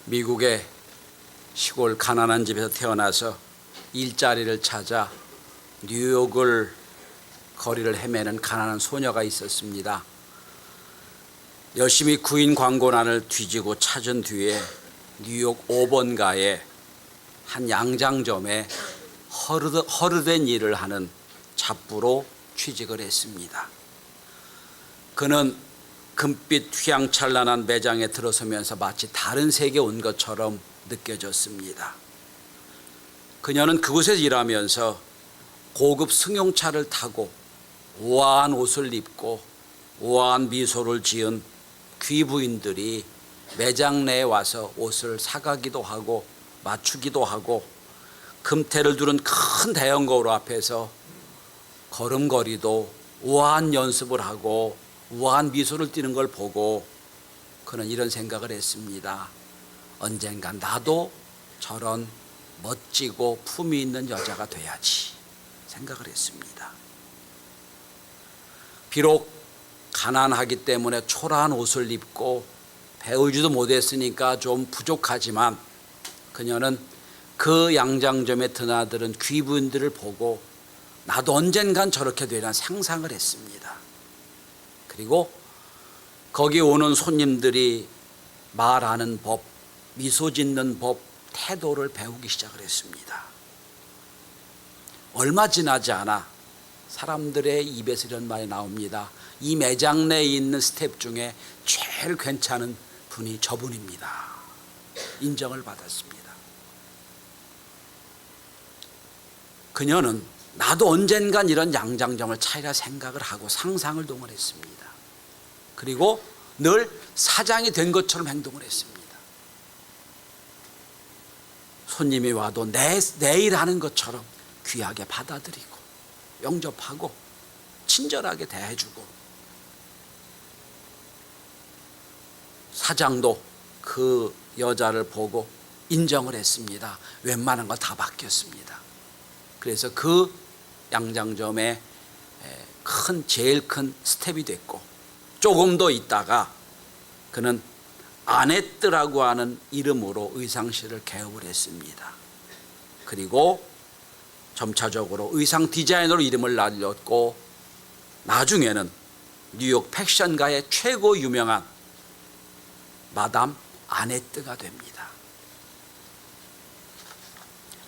미국의 시골 가난한 집에서 태어나서 일자리를 찾아 뉴욕을 거리를 헤매는 가난한 소녀가 있었습니다. 열심히 구인 광고란을 뒤지고 찾은 뒤에 뉴욕 5번가에 한 양장점에 허르된 일을 하는 잡부로 취직을 했습니다. 그는 금빛 휘황찬란한 매장에 들어서면서 마치 다른 세계에 온 것처럼 느껴졌습니다. 그녀는 그곳에서 일하면서 고급 승용차를 타고 우아한 옷을 입고 우아한 미소를 지은 귀부인들이 매장 내에 와서 옷을 사가기도 하고 맞추기도 하고 금태를 두른 큰 대형 거울 앞에서 걸음걸이도 우아한 연습을 하고 우아한 미소를 띠는 걸 보고 그는 이런 생각을 했습니다. 언젠간 나도 저런 멋지고 품위 있는 여자가 돼야지 생각을 했습니다. 비록 가난하기 때문에 초라한 옷을 입고 배우지도 못했으니까 좀 부족하지만 그녀는 그 양장점에 드나드는 귀부인들을 보고 나도 언젠간 저렇게 되리란 상상을 했습니다. 그리고 거기 오는 손님들이 말하는 법, 미소 짓는 법, 태도를 배우기 시작을 했습니다. 얼마 지나지 않아 사람들의 입에서 이런 말이 나옵니다. 이 매장 내에 있는 스텝 중에 제일 괜찮은 분이 저분입니다. 인정을 받았습니다. 그녀는 나도 언젠간 이런 양장점을 차리라 생각을 하고 상상을 동원했습니다. 그리고 늘 사장이 된 것처럼 행동을 했습니다. 손님이 와도 내 일 하는 것처럼 귀하게 받아들이고 영접하고 친절하게 대해주고 사장도 그 여자를 보고 인정을 했습니다. 웬만한 거 다 바뀌었습니다. 그래서 그 양장점에 제일 큰 스텝이 됐고 조금 더 있다가 그는 아네뜨라고 하는 이름으로 의상실을 개업을 했습니다. 그리고 점차적으로 의상 디자이너로 이름을 날렸고 나중에는 뉴욕 패션가의 최고 유명한 마담 아네뜨가 됩니다.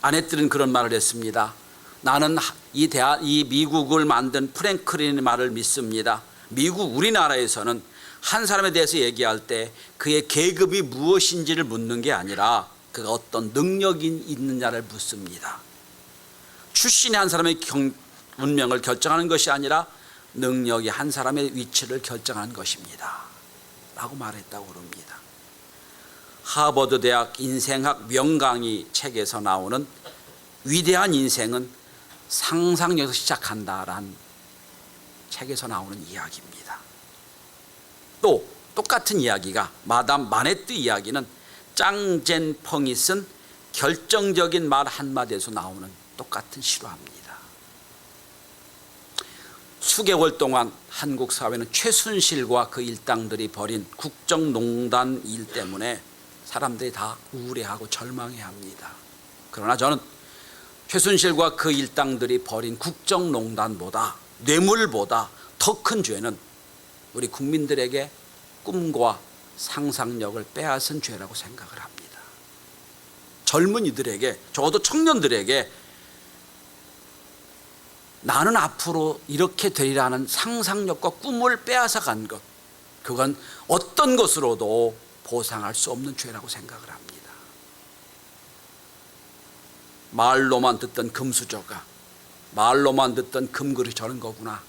아네뜨는 그런 말을 했습니다. 나는 이 미국을 만든 프랭클린의 말을 믿습니다. 미국 우리나라에서는 한 사람에 대해서 얘기할 때 그의 계급이 무엇인지를 묻는 게 아니라 그가 어떤 능력이 있느냐를 묻습니다. 출신이 한 사람의 운명을 결정하는 것이 아니라 능력이 한 사람의 위치를 결정하는 것입니다. 라고 말했다고 그럽니다. 하버드 대학 인생학 명강의 책에서 나오는 위대한 인생은 상상력에서 시작한다라는 책에서 나오는 이야기입니다. 또 똑같은 이야기가 마담 마네뜨 이야기는 짱젠펑이 쓴 결정적인 말 한마디에서 나오는 똑같은 실화입니다. 수개월 동안 한국 사회는 최순실과 그 일당들이 벌인 국정농단 일 때문에 사람들이 다 우울해하고 절망해합니다. 그러나 저는 최순실과 그 일당들이 벌인 국정농단보다 뇌물보다 더 큰 죄는 우리 국민들에게 꿈과 상상력을 빼앗은 죄라고 생각을 합니다. 젊은이들에게 적어도 청년들에게 나는 앞으로 이렇게 되리라는 상상력과 꿈을 빼앗아 간 것, 그건 어떤 것으로도 보상할 수 없는 죄라고 생각을 합니다. 말로만 듣던 금수저가 말로만 듣던 금그릇이 저런 거구나.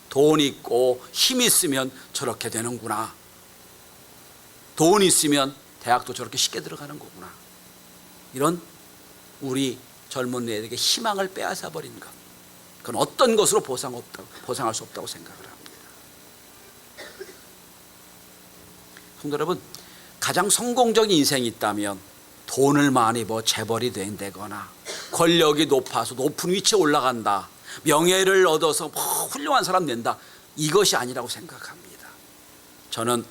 돈 있고 힘 있으면 저렇게 되는구나. 돈 있으면 대학도 저렇게 쉽게 들어가는 거구나. 이런 우리 젊은이들에게 희망을 빼앗아 버린 것, 그건 어떤 것으로 보상할 수 없다고 생각을 합니다. 성도 여러분, 가장 성공적인 인생이 있다면 돈을 많이 재벌이 된다거나 권력이 높아서 높은 위치에 올라간다, 명예를 얻어서 훌륭한 사람 된다, 이것이 아니라고 생각합니다. 저는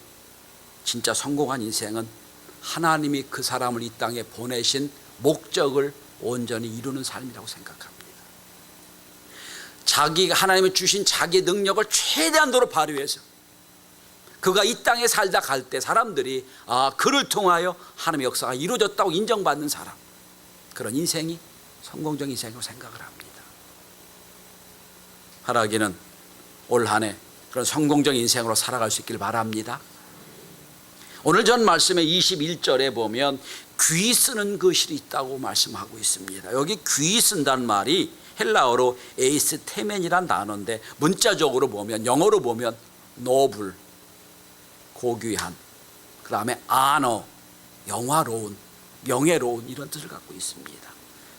진짜 성공한 인생은 하나님이 그 사람을 이 땅에 보내신 목적을 온전히 이루는 삶이라고 생각합니다. 자기가 하나님이 주신 자기 능력을 최대한도로 발휘해서 그가 이 땅에 살다 갈 때 사람들이 그를 통하여 하나님의 역사가 이루어졌다고 인정받는 사람, 그런 인생이 성공적인 인생으로 생각을 합니다. 하라기는 올 한 해 그런 성공적인 인생으로 살아갈 수 있길 바랍니다. 오늘 전 말씀의 21절에 보면 귀 쓰는 것이 있다고 말씀하고 있습니다. 여기 귀 쓴다는 말이 헬라어로 에이스테멘이란 단어인데 문자적으로 보면, 영어로 보면 노블, 고귀한, 그 다음에 아너, 영화로운, 명예로운, 이런 뜻을 갖고 있습니다.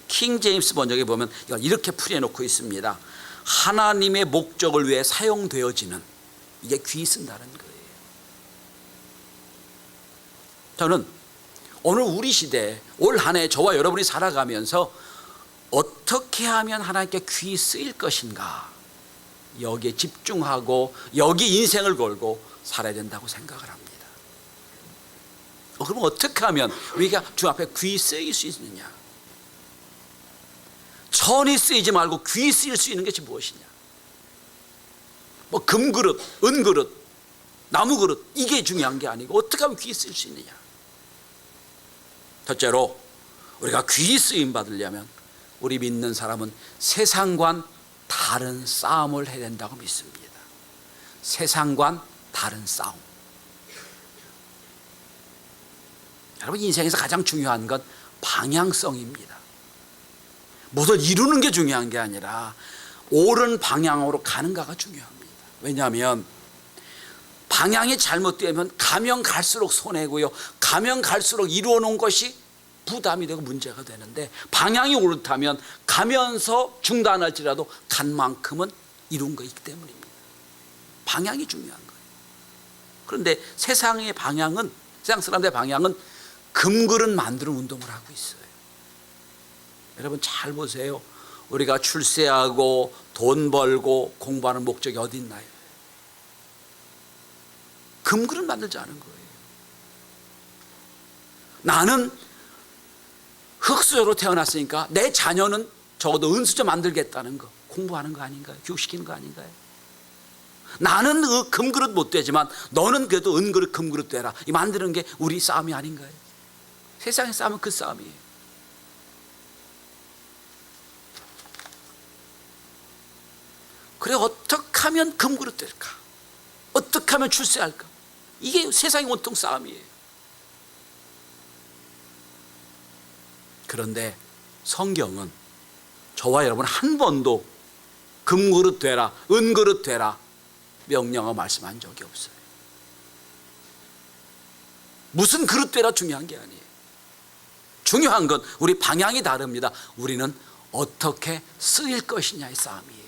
킹 제임스 번역에 보면 이걸 이렇게 풀이해놓고 있습니다. 하나님의 목적을 위해 사용되어지는, 이게 귀 쓴다는 거예요. 저는 오늘 우리 시대에 올 한 해 저와 여러분이 살아가면서 어떻게 하면 하나님께 귀 쓰일 것인가, 여기에 집중하고 여기 인생을 걸고 살아야 된다고 생각을 합니다. 그럼 어떻게 하면 우리가 주 앞에 귀 쓰일 수 있느냐? 천이 쓰이지 말고 귀 쓰일 수 있는 것이 무엇이냐? 뭐 금그릇, 은그릇, 나무그릇, 이게 중요한 게 아니고 어떻게 하면 귀 쓰일 수 있느냐? 첫째로 우리가 귀 쓰임 받으려면 우리 믿는 사람은 세상과는 다른 싸움을 해야 된다고 믿습니다. 세상과는 다른 싸움. 여러분, 인생에서 가장 중요한 건 방향성입니다. 무엇을 이루는 게 중요한 게 아니라 옳은 방향으로 가는가가 중요합니다. 왜냐하면 방향이 잘못되면 가면 갈수록 손해고요, 가면 갈수록 이루어 놓은 것이 부담이 되고 문제가 되는데, 방향이 옳다면 가면서 중단할지라도 간 만큼은 이룬 거이기 때문입니다. 방향이 중요한 거예요. 그런데 세상의 방향은, 세상 사람들의 방향은 금그릇 만드는 운동을 하고 있어요. 여러분 잘 보세요. 우리가 출세하고 돈 벌고 공부하는 목적이 어디 있나요? 금그릇 만들지 않은 거예요. 나는 흙수저로 태어났으니까 내 자녀는 적어도 은수저 만들겠다는 거, 공부하는 거 아닌가요? 교육시키는 거 아닌가요? 나는 금그릇 못 되지만 너는 그래도 은그릇 금그릇 되라, 이 만드는 게 우리 싸움이 아닌가요? 세상의 싸움은 그 싸움이에요. 그래, 어떻게 하면 금그릇 될까? 어떻게 하면 출세할까? 이게 세상의 온통 싸움이에요. 그런데 성경은 저와 여러분 한 번도 금그릇 되라, 은그릇 되라 명령어 말씀한 적이 없어요. 무슨 그릇 되라 중요한 게 아니에요. 중요한 건 우리 방향이 다릅니다. 우리는 어떻게 쓰일 것이냐의 싸움이에요.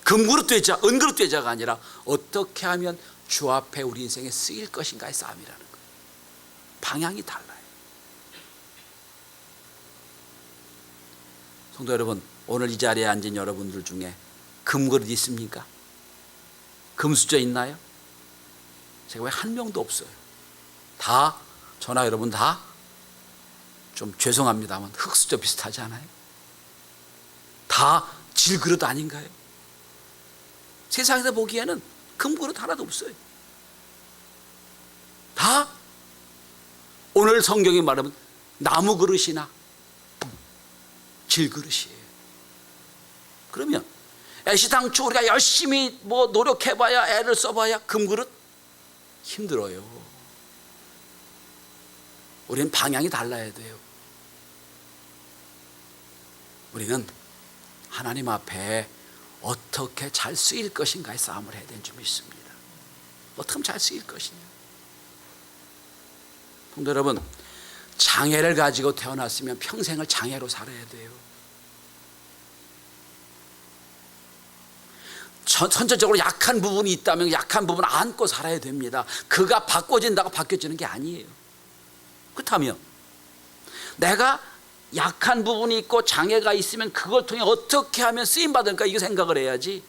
금그릇 되자, 은그릇 되자가 아니라 어떻게 하면 주 앞에 우리 인생에 쓰일 것인가의 싸움이라는 거예요. 방향이 달라요. 성도 여러분, 오늘 이 자리에 앉은 여러분들 중에 금그릇 있습니까? 금수저 있나요? 제가 왜 한 명도 없어요? 다, 저나 여러분 다 좀 죄송합니다만 흙수저 비슷하지 않아요? 다 질그릇 아닌가요? 세상에서 보기에는 금그릇 하나도 없어요. 다 오늘 성경이 말하면 나무 그릇이나 질그릇이에요. 그러면 애시당초 우리가 열심히 뭐 노력해봐야, 애를 써봐야 금그릇 힘들어요. 우리는 방향이 달라야 돼요. 우리는 하나님 앞에 어떻게 잘 쓰일 것인가의 싸움을 해야 되는 줄 믿습니다. 어떻게 하면 잘 쓰일 것이냐. 성도 여러분, 장애를 가지고 태어났으면 평생을 장애로 살아야 돼요. 선천적으로 약한 부분이 있다면 약한 부분 안고 살아야 됩니다. 그가 바꿔진다고 바뀌어지는 게 아니에요. 그렇다면 내가 약한 부분이 있고 장애가 있으면 그걸 통해 어떻게 하면 쓰임받을까, 이거 생각을 해야지.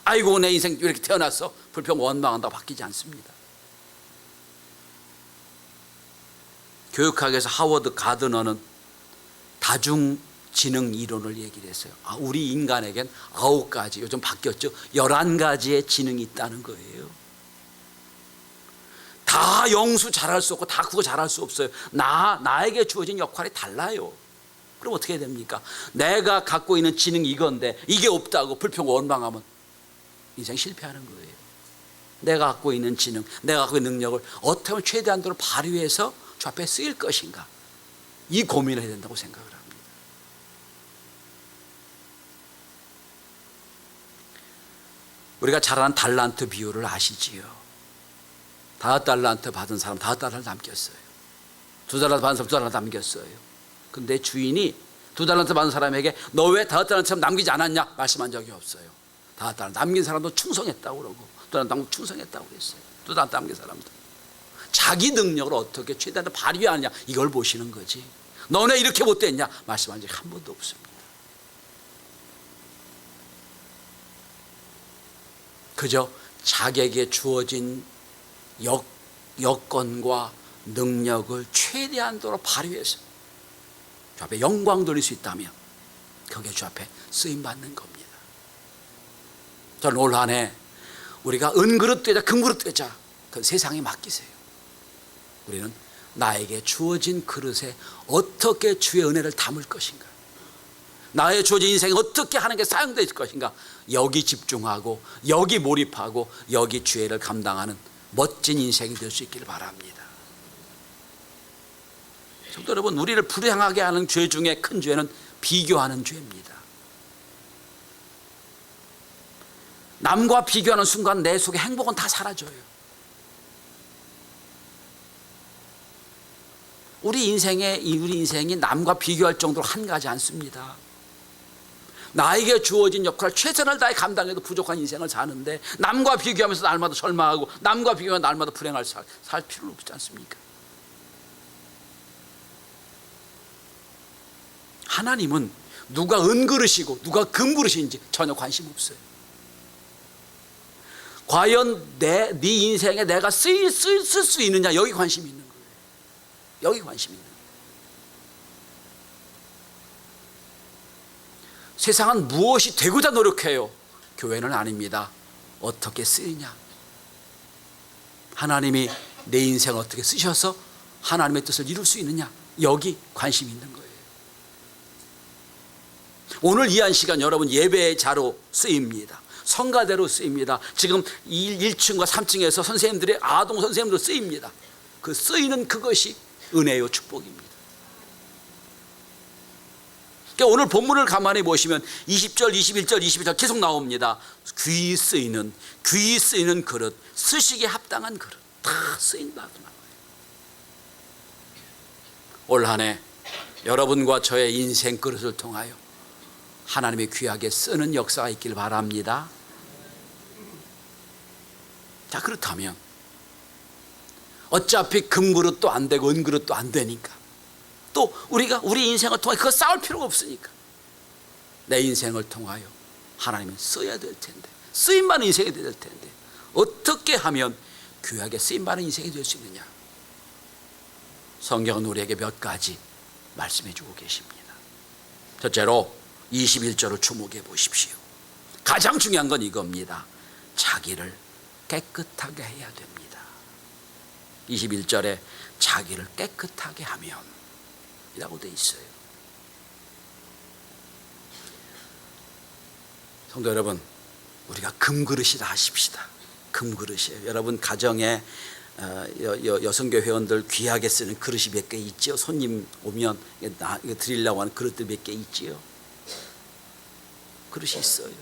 아이고 내 인생 이렇게 태어났어, 불평 원망한다고 바뀌지 않습니다. 교육학에서 하워드 가드너는 다중지능 이론을 얘기를 했어요. 우리 인간에겐 9가지, 요즘 바뀌었죠. 11가지의 지능이 있다는 거예요. 다 영수 잘할 수 없고 다 국어 잘할 수 없어요. 나에게 주어진 역할이 달라요. 그럼 어떻게 해야 됩니까? 내가 갖고 있는 지능이 이건데 이게 없다고 불평 원망하면 인생 실패하는 거예요. 내가 갖고 있는 지능, 내가 갖고 있는 능력을 어떻게 하면 최대한도로 발휘해서 주 앞에 쓰일 것인가, 이 고민을 해야 된다고 생각을 합니다. 우리가 잘 아는 달란트 비유를 아시지요? 5달란트 받은 사람 5달란트 남겼어요. 2달란트 받은 사람 2달란트 남겼어요. 근데 주인이 2달란트 받은 사람에게 너 왜 5달란트 남기지 않았냐 말씀한 적이 없어요. 5달란트 남긴 사람도 충성했다고 그러고 2달란트 충성했다고 그랬어요. 2달란트 남긴 사람도 자기 능력을 어떻게 최대한 발휘하느냐 이걸 보시는 거지. 너네 이렇게 못됐냐 말씀한 적이 한 번도 없습니다. 그저 자기에게 주어진 여건과 능력을 최대한도로 발휘해서 주 앞에 영광 돌릴 수 있다면 그게 주 앞에 쓰임받는 겁니다. 저는 올 한 해 우리가 은그릇 되자 금그릇 되자 그 세상에 맡기세요. 우리는 나에게 주어진 그릇에 어떻게 주의 은혜를 담을 것인가, 나의 주어진 인생에 어떻게 하는 게 사용될 것인가, 여기 집중하고 여기 몰입하고 여기 주의를 감당하는 멋진 인생이 될 수 있기를 바랍니다. 성도 여러분, 우리를 불행하게 하는 죄 중에 큰 죄는 비교하는 죄입니다. 남과 비교하는 순간 내 속에 행복은 다 사라져요. 우리 인생이 남과 비교할 정도로 한가지 않습니다. 나에게 주어진 역할을 최선을 다해 감당해도 부족한 인생을 사는데 남과 비교하면서 날마다 절망하고 남과 비교하면서 날마다 불행할 살 필요는 없지 않습니까? 하나님은 누가 은그릇이고 누가 금그릇인지 전혀 관심 없어요. 과연 네 인생에 내가 쓸 수 있느냐, 여기 관심이 있는 거예요. 여기 관심이 있는 거예요. 세상은 무엇이 되고자 노력해요. 교회는 아닙니다. 어떻게 쓰이냐, 하나님이 내 인생을 어떻게 쓰셔서 하나님의 뜻을 이룰 수 있느냐, 여기 관심이 있는 거예요. 오늘 이 한 시간 여러분 예배의 자로 쓰입니다. 성가대로 쓰입니다. 지금 1층과 3층에서 선생님들의 아동 선생님도 쓰입니다. 그 쓰이는 그것이 은혜요 축복입니다. 그러니까 오늘 본문을 가만히 보시면 20절, 21절, 22절 계속 나옵니다. 귀 쓰이는 그릇, 쓰시기에 합당한 그릇, 다 쓰인다고 나와요. 올 한 해 여러분과 저의 인생 그릇을 통하여 하나님의 귀하게 쓰는 역사가 있길 바랍니다. 자, 그렇다면 어차피 금그릇도 안 되고 은그릇도 안 되니까 또 우리가 우리 인생을 통해 그거 싸울 필요가 없으니까 내 인생을 통하여 하나님은 써야 될 텐데, 쓰임받는 인생이 될 텐데 어떻게 하면 귀하게 쓰임받는 인생이 될 수 있느냐, 성경은 우리에게 몇 가지 말씀해 주고 계십니다. 첫째로 21절을 주목해 보십시오. 가장 중요한 건 이겁니다. 자기를 깨끗하게 해야 됩니다. 21절에 자기를 깨끗하게 하면 이라고 되어 있어요. 성도 여러분, 우리가 금그릇이라 하십시다. 금그릇이에요. 여러분 가정에 여성교 회원들 귀하게 쓰는 그릇이 몇 개 있지요? 손님 오면 이거 드리려고 하는 그릇들 몇 개 있지요? 그릇이 있어요.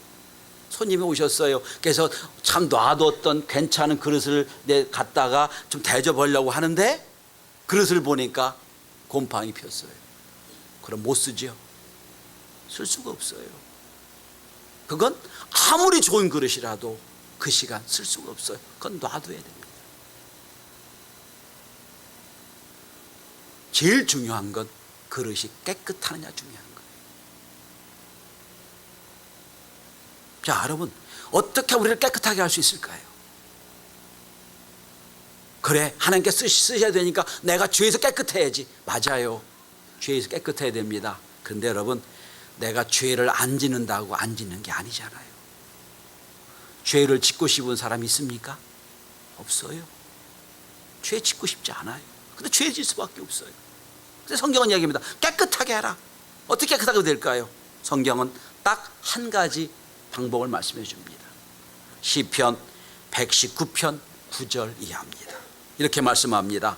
손님이 오셨어요. 그래서 참 놔뒀던 괜찮은 그릇을 갖다가 좀 대접하려고 하는데 그릇을 보니까 곰팡이 폈어요. 그럼 못 쓰죠. 쓸 수가 없어요. 그건 아무리 좋은 그릇이라도 그 시간 쓸 수가 없어요. 그건 놔둬야 됩니다. 제일 중요한 건 그릇이 깨끗하느냐 중요한 거예요. 자, 여러분 어떻게 우리를 깨끗하게 할 수 있을까요? 그래, 하나님께 쓰셔야 되니까 내가 죄에서 깨끗해야지. 맞아요. 죄에서 깨끗해야 됩니다. 그런데 여러분, 내가 죄를 안 짓는다고 안 짓는 게 아니잖아요. 죄를 짓고 싶은 사람이 있습니까? 없어요. 죄 짓고 싶지 않아요. 근데 죄 짓을 수밖에 없어요. 그래서 성경은 이야기합니다. 깨끗하게 해라. 어떻게 깨끗하게 될까요? 성경은 딱 한 가지 방법을 말씀해 줍니다. 시편 119편 9절 이하입니다. 이렇게 말씀합니다.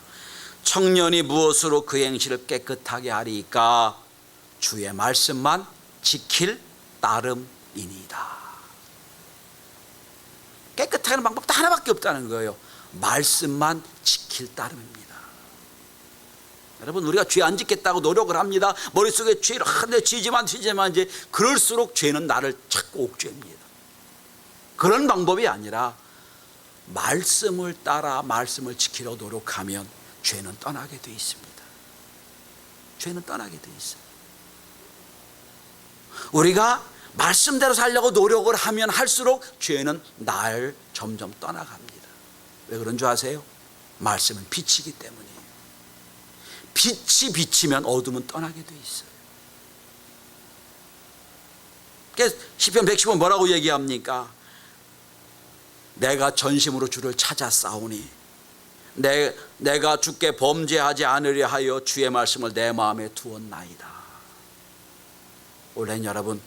청년이 무엇으로 그 행실을 깨끗하게 하리까? 주의 말씀만 지킬 따름이니이다. 깨끗하게 하는 방법 딱 하나밖에 없다는 거예요. 말씀만 지킬 따름입니다. 여러분, 우리가 죄 안 짓겠다고 노력을 합니다. 머릿속에 죄를 하는데 지지만 이제 그럴수록 죄는 나를 자꾸 옥죄입니다. 그런 방법이 아니라 말씀을 따라 말씀을 지키려 노력하면 죄는 떠나게 돼 있습니다. 죄는 떠나게 돼 있어요. 우리가 말씀대로 살려고 노력을 하면 할수록 죄는 날 점점 떠나갑니다. 왜 그런 줄 아세요? 말씀은 빛이기 때문이에요. 빛이 비치면 어둠은 떠나게 돼 있어요. 그래서 시편 110은 뭐라고 얘기합니까? 내가 전심으로 주를 찾아 싸우니 내가 주께 범죄하지 않으려 하여 주의 말씀을 내 마음에 두었나이다. 올해는 여러분,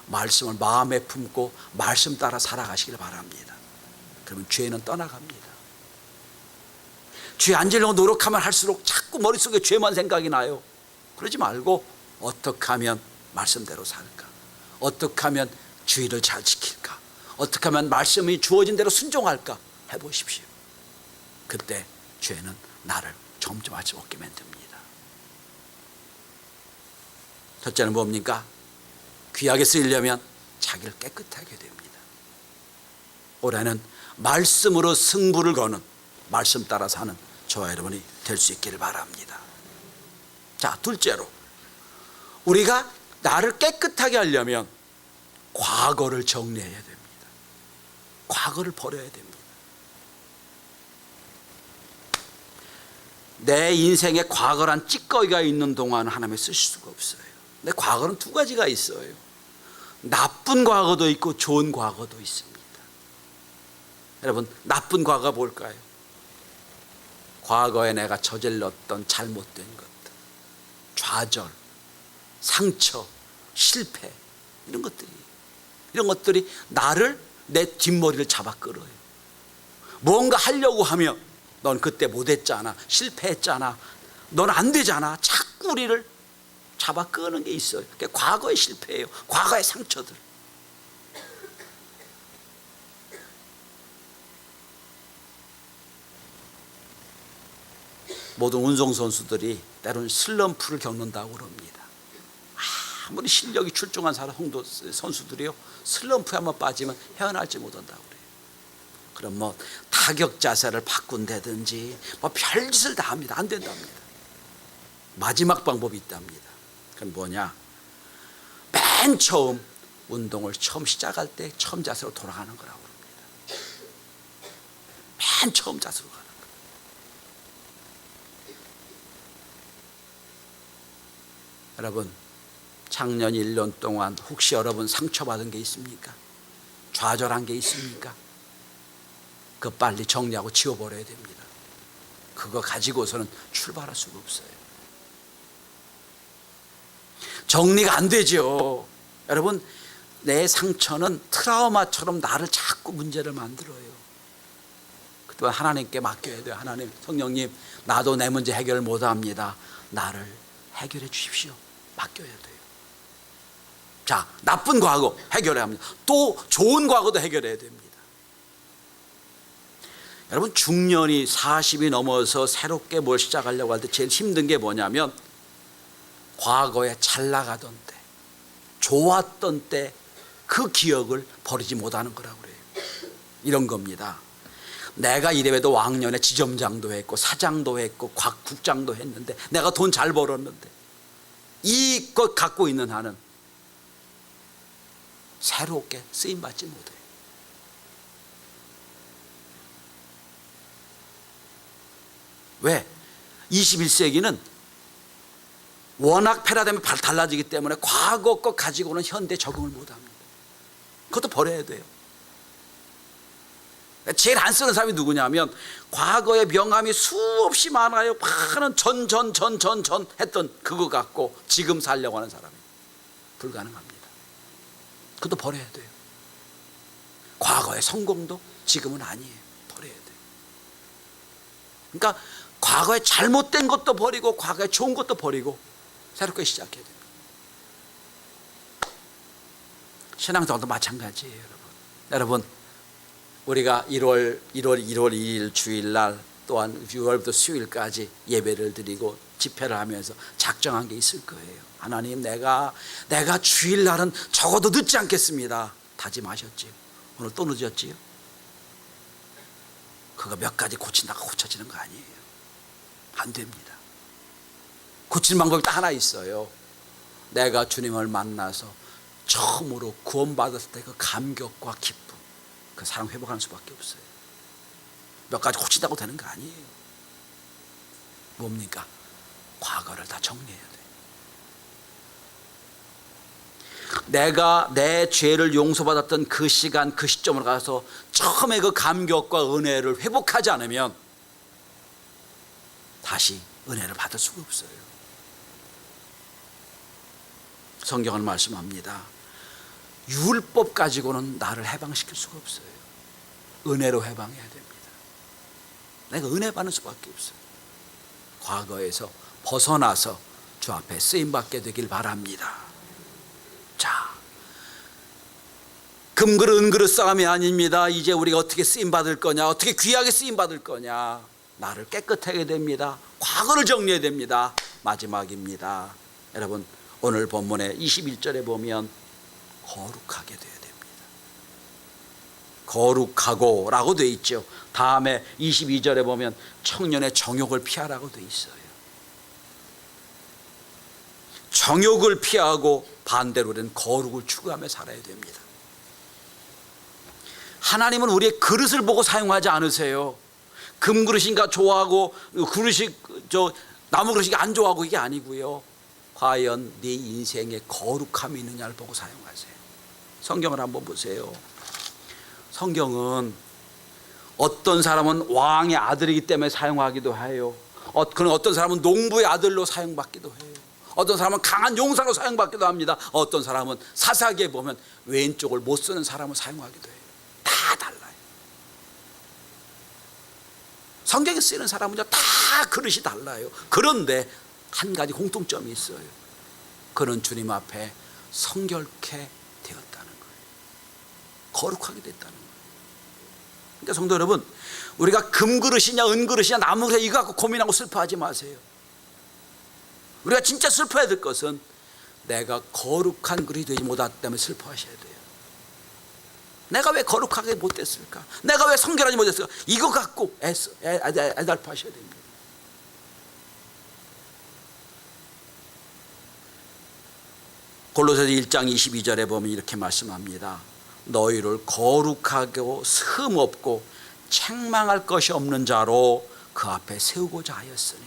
말씀을 마음에 품고 말씀 따라 살아가시길 바랍니다. 그러면 죄는 떠나갑니다. 죄 안 지려고 노력하면 할수록 자꾸 머릿속에 죄만 생각이 나요. 그러지 말고 어떻게 하면 말씀대로 살까? 어떻게 하면 주의를 잘 지킬까? 어떻게 하면 말씀이 주어진 대로 순종할까? 해보십시오. 그때 죄는 나를 점점 할 수 없게 만듭니다. 첫째는 뭡니까? 귀하게 쓰이려면 자기를 깨끗하게 됩니다. 올해는 말씀으로 승부를 거는, 말씀 따라 사는 저와 여러분이 될 수 있기를 바랍니다. 자, 둘째로, 우리가 나를 깨끗하게 하려면 과거를 정리해야 됩니다. 과거를 버려야 됩니다. 내 인생에 과거란 찌꺼기가 있는 동안 하나님을 쓰실 수가 없어요. 근데 과거는 두 가지가 있어요. 나쁜 과거도 있고 좋은 과거도 있습니다. 여러분, 나쁜 과거가 뭘까요? 과거에 내가 저질렀던 잘못된 것들, 좌절, 상처, 실패, 이런 것들이 나를, 내 뒷머리를 잡아 끌어요. 뭔가 하려고 하면 넌 그때 못했잖아, 실패했잖아, 넌 안 되잖아, 자꾸 우리를 잡아 끄는 게 있어요. 그게 과거의 실패예요. 과거의 상처들. 모든 운동선수들이 때로는 슬럼프를 겪는다고 그럽니다. 아무리 실력이 출중한 선수들이요, 슬럼프에 한번 빠지면 헤어나지 못한다고 그래요. 그럼 뭐 타격 자세를 바꾼다든지 뭐 별짓을 다 합니다. 안 된답니다. 마지막 방법이 있답니다. 그건 뭐냐? 맨 처음 운동을 처음 시작할 때 처음 자세로 돌아가는 거라고 합니다. 맨 처음 자세로 가는 거예요. 여러분, 작년 1년 동안 혹시 여러분 상처받은 게 있습니까? 좌절한 게 있습니까? 그거 빨리 정리하고 지워버려야 됩니다. 그거 가지고서는 출발할 수가 없어요. 정리가 안 되죠. 여러분, 내 상처는 트라우마처럼 나를 자꾸 문제를 만들어요. 그동안 하나님께 맡겨야 돼요. 하나님, 성령님, 나도 내 문제 해결을 못합니다. 나를 해결해 주십시오. 맡겨야 돼요. 자, 나쁜 과거 해결해야 합니다. 또 좋은 과거도 해결해야 됩니다. 여러분, 중년이 40이 넘어서 새롭게 뭘 시작하려고 할 때 제일 힘든 게 뭐냐면 과거에 잘 나가던 때, 좋았던 때 그 기억을 버리지 못하는 거라고 그래요. 이런 겁니다. 내가 이래봬도 왕년에 지점장도 했고 사장도 했고 국장도 했는데, 내가 돈 잘 벌었는데 이것 갖고 있는 한은 새롭게 쓰임받지 못해요. 왜? 21세기는 워낙 패러다임이 달라지기 때문에 과거 것 가지고는 현대에 적응을 못합니다. 그것도 버려야 돼요. 제일 안 쓰는 사람이 누구냐면 과거의 명함이 수없이 많아요. 많은 전 했던 그거 갖고 지금 살려고 하는 사람이 불가능합니다. 그것도 버려야 돼요. 과거의 성공도 지금은 아니에요. 버려야 돼요. 그러니까 과거에 잘못된 것도 버리고 과거에 좋은 것도 버리고 새롭게 시작해야 됩니다. 신앙생활도 마찬가지예요. 여러분 우리가 1월 2일 주일날 또한 6월부터 수요일까지 예배를 드리고 집회를 하면서 작정한 게 있을 거예요. 하나님, 내가 주일날은 적어도 늦지 않겠습니다. 다짐하셨지요. 오늘 또 늦었지요. 그거 몇 가지 고친다고 고쳐지는 거 아니에요. 안 됩니다. 고치는 방법이 딱 하나 있어요. 내가 주님을 만나서 처음으로 구원받았을 때 그 감격과 기쁨, 그 사랑 회복하는 수밖에 없어요. 몇 가지 고친다고 되는 거 아니에요. 뭡니까? 과거를 다 정리해야 돼요. 내가 내 죄를 용서받았던 그 시간, 그 시점으로 가서 처음에 그 감격과 은혜를 회복하지 않으면 다시 은혜를 받을 수가 없어요. 성경은 말씀합니다. 율법 가지고는 나를 해방시킬 수가 없어요. 은혜로 해방해야 됩니다. 내가 은혜 받는 수밖에 없어요. 과거에서 벗어나서 주 앞에 쓰임받게 되길 바랍니다. 자, 금그릇 은그릇 싸움이 아닙니다. 이제 우리가 어떻게 쓰임받을 거냐, 어떻게 귀하게 쓰임받을 거냐. 나를 깨끗하게 됩니다. 과거를 정리해야 됩니다. 마지막입니다. 여러분, 오늘 본문의 21절에 보면 거룩하게 되어야 됩니다. 거룩하고 라고 되어 있죠. 다음에 22절에 보면 청년의 정욕을 피하라고 되어 있어요. 정욕을 피하고 반대로 된 거룩을 추구하며 살아야 됩니다. 하나님은 우리의 그릇을 보고 사용하지 않으세요. 금그릇인가 좋아하고 그릇이 나무 그릇이 안 좋아하고 이게 아니고요. 과연 네 인생에 거룩함이 있느냐를 보고 사용하세요. 성경을 한번 보세요. 성경은 어떤 사람은 왕의 아들이기 때문에 사용하기도 해요. 그런 어떤 사람은 농부의 아들로 사용받기도 해요. 어떤 사람은 강한 용사로 사용받기도 합니다. 어떤 사람은 사사기에 보면 왼쪽을 못 쓰는 사람을 사용하기도 해요. 다 달라요. 성경에 쓰이는 사람은요 다 그릇이 달라요. 그런데 한 가지 공통점이 있어요. 그는 주님 앞에 성결케 되었다는 거예요. 거룩하게 됐다는 거예요. 그러니까 성도 여러분, 우리가 금그릇이냐 은그릇이냐 나무그릇 이거 갖고 고민하고 슬퍼하지 마세요. 우리가 진짜 슬퍼해야 될 것은 내가 거룩한 그릇이 되지 못했기 때문에 슬퍼하셔야 돼요. 내가 왜 거룩하게 못됐을까? 내가 왜 성결하지 못했을까? 이거 갖고 애달파하셔야 됩니다. 골로새서 1장 22절에 보면 이렇게 말씀합니다. 너희를 거룩하고 흠없고 책망할 것이 없는 자로 그 앞에 세우고자 하였으니,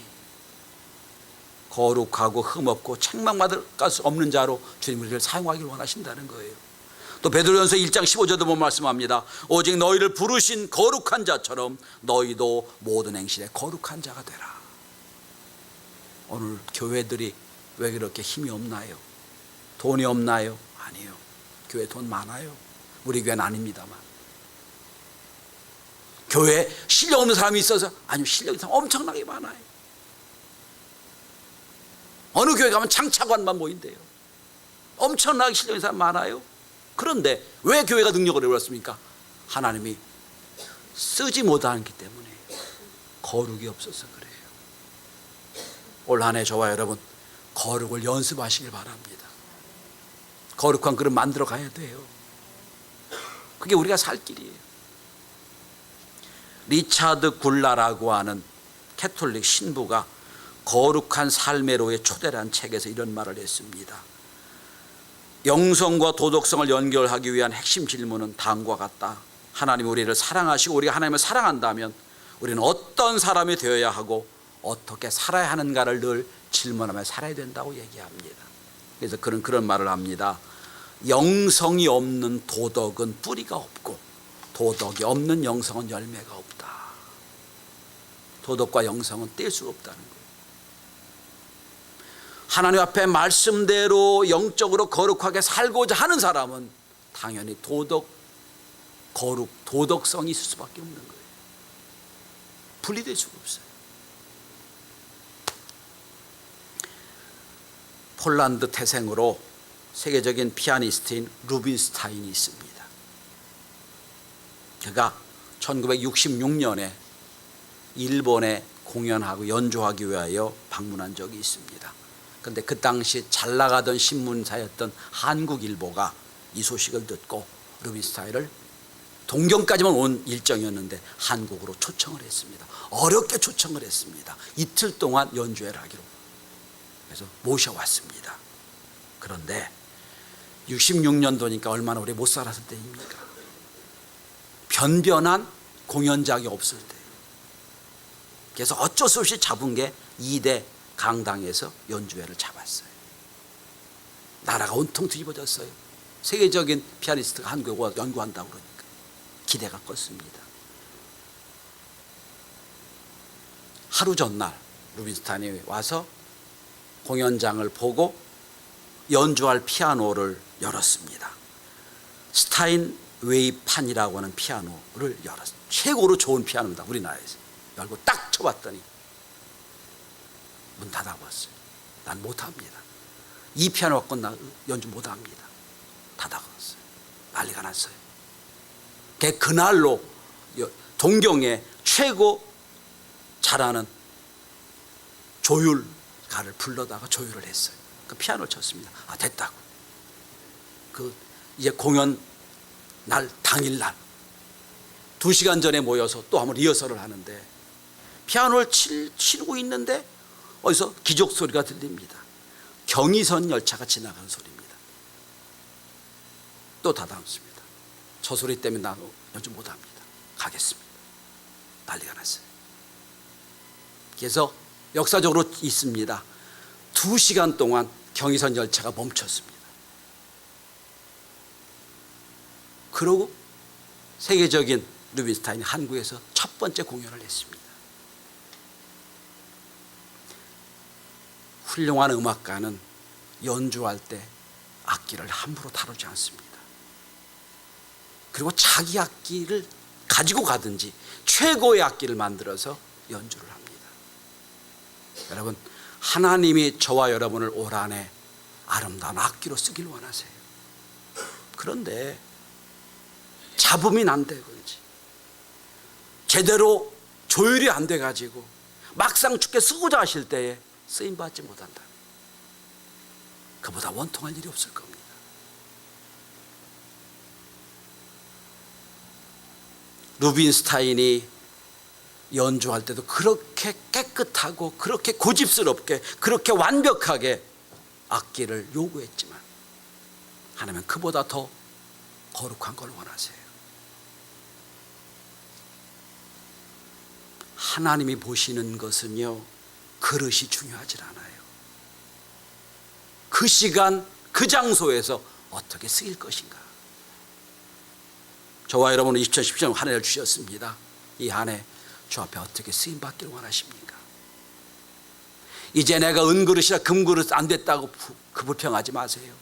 거룩하고 흠없고 책망받을 것 없는 자로 주님이 우리를 사용하기를 원하신다는 거예요. 또 베드로전서 1장 15절도 보면 말씀합니다. 오직 너희를 부르신 거룩한 자처럼 너희도 모든 행실에 거룩한 자가 되라. 오늘 교회들이 왜 그렇게 힘이 없나요? 돈이 없나요? 아니요. 교회 돈 많아요. 우리 교회는 아닙니다만. 교회에 실력 없는 사람이 있어서? 아니요. 실력 있는 사람 엄청나게 많아요. 어느 교회 가면 창차관만 모인대요. 엄청나게 실력 있는 사람 많아요. 그런데 왜 교회가 능력을 잃었습니까? 하나님이 쓰지 못하기 때문에, 거룩이 없어서 그래요. 올 한 해 저와 여러분 거룩을 연습하시길 바랍니다. 거룩한 그릇 만들어 가야 돼요. 그게 우리가 살 길이에요. 리차드 굴라라고 하는 캐톨릭 신부가 거룩한 삶의로의 초대라는 책에서 이런 말을 했습니다. 영성과 도덕성을 연결하기 위한 핵심 질문은 다음과 같다. 하나님 우리를 사랑하시고 우리가 하나님을 사랑한다면 우리는 어떤 사람이 되어야 하고 어떻게 살아야 하는가를 늘 질문하며 살아야 된다고 얘기합니다. 그래서 그런 말을 합니다. 영성이 없는 도덕은 뿌리가 없고 도덕이 없는 영성은 열매가 없다. 도덕과 영성은 뗄 수가 없다는 거예요. 하나님 앞에 말씀대로 영적으로 거룩하게 살고자 하는 사람은 당연히 도덕성이 있을 수밖에 없는 거예요. 분리될 수가 없어요. 폴란드 태생으로 세계적인 피아니스트인 루빈스타인이 있습니다. 그가 1966년에 일본에 공연하고 연주하기 위하여 방문한 적이 있습니다. 그런데 그 당시 잘 나가던 신문사였던 한국일보가 이 소식을 듣고 루빈스타인을 동경까지만 온 일정이었는데 한국으로 초청을 했습니다. 어렵게 초청을 했습니다. 이틀 동안 연주회를 하기로. 그래서 모셔왔습니다. 그런데 66년도니까 얼마나 오래 못 살았을 때입니까? 변변한 공연장이 없을 때. 그래서 어쩔 수 없이 잡은 게 2대 강당에서 연주회를 잡았어요. 나라가 온통 뒤집어졌어요. 세계적인 피아니스트가 한국에 와서 연구한다고 그러니까 기대가 컸습니다. 하루 전날 루빈스타인이 와서 공연장을 보고 연주할 피아노를 열었습니다. 스타인웨이판이라고 하는 피아노를 열었어요. 최고로 좋은 피아노입니다. 우리나라에서. 열고 딱 쳐봤더니 문 닫아버렸어요. 난 못합니다. 이 피아노 갖고 나 연주 못합니다. 닫아버렸어요. 난리가 났어요. 그날로 동경에 최고 잘하는 조율가를 불러다가 조율을 했어요. 그 피아노를 쳤습니다. 아, 됐다고. 이제 공연 날 당일날 2시간 전에 모여서 또 한번 리허설을 하는데 피아노를 치고 있는데 어디서 기적 소리가 들립니다. 경의선 열차가 지나가는 소리입니다. 또 닫아놓습니다. 저 소리 때문에 나 연주 못합니다. 가겠습니다. 난리가 났어요. 그래서 역사적으로 있습니다. 2시간 동안 경의선 열차가 멈췄습니다. 그러고 세계적인 루빈스타인이 한국에서 첫 번째 공연을 했습니다. 훌륭한 음악가는 연주할 때 악기를 함부로 다루지 않습니다. 그리고 자기 악기를 가지고 가든지 최고의 악기를 만들어서 연주를 합니다. 여러분, 하나님이 저와 여러분을 올 한해 아름다운 악기로 쓰길 원하세요. 그런데 잡음이 안 되든지 제대로 조율이 안 돼가지고 막상 죽게 쓰고자 하실 때에 쓰임받지 못한다. 그보다 원통할 일이 없을 겁니다. 루빈스타인이 연주할 때도 그렇게 깨끗하고 그렇게 고집스럽게 그렇게 완벽하게 악기를 요구했지만 하나님은 그보다 더 거룩한 걸 원하세요. 하나님이 보시는 것은요, 그릇이 중요하지 않아요. 그 시간 그 장소에서 어떻게 쓰일 것인가. 저와 여러분은 2017년 한 해를 주셨습니다. 이 한 해 주 앞에 어떻게 쓰임받기를 원하십니까? 이제 내가 은그릇이나 금그릇 안 됐다고 그 불평하지 마세요.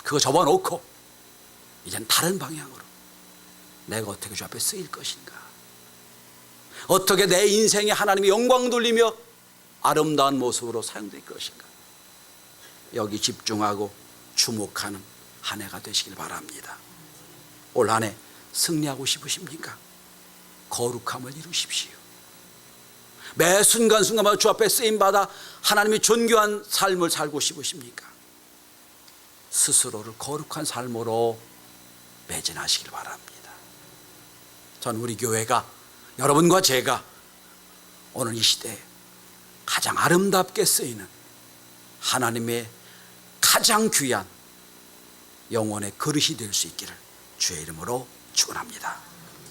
그거 접어놓고 이제는 다른 방향으로 내가 어떻게 주 앞에 쓰일 것인가, 어떻게 내 인생에 하나님이 영광 돌리며 아름다운 모습으로 사용될 것인가, 여기 집중하고 주목하는 한 해가 되시길 바랍니다. 올 한 해 승리하고 싶으십니까? 거룩함을 이루십시오. 매 순간순간마다 주 앞에 쓰임받아 하나님이 존귀한 삶을 살고 싶으십니까? 스스로를 거룩한 삶으로 매진하시길 바랍니다. 전 우리 교회가, 여러분과 제가 오늘 이 시대에 가장 아름답게 쓰이는 하나님의 가장 귀한 영혼의 그릇이 될 수 있기를 주의 이름으로 축원합니다.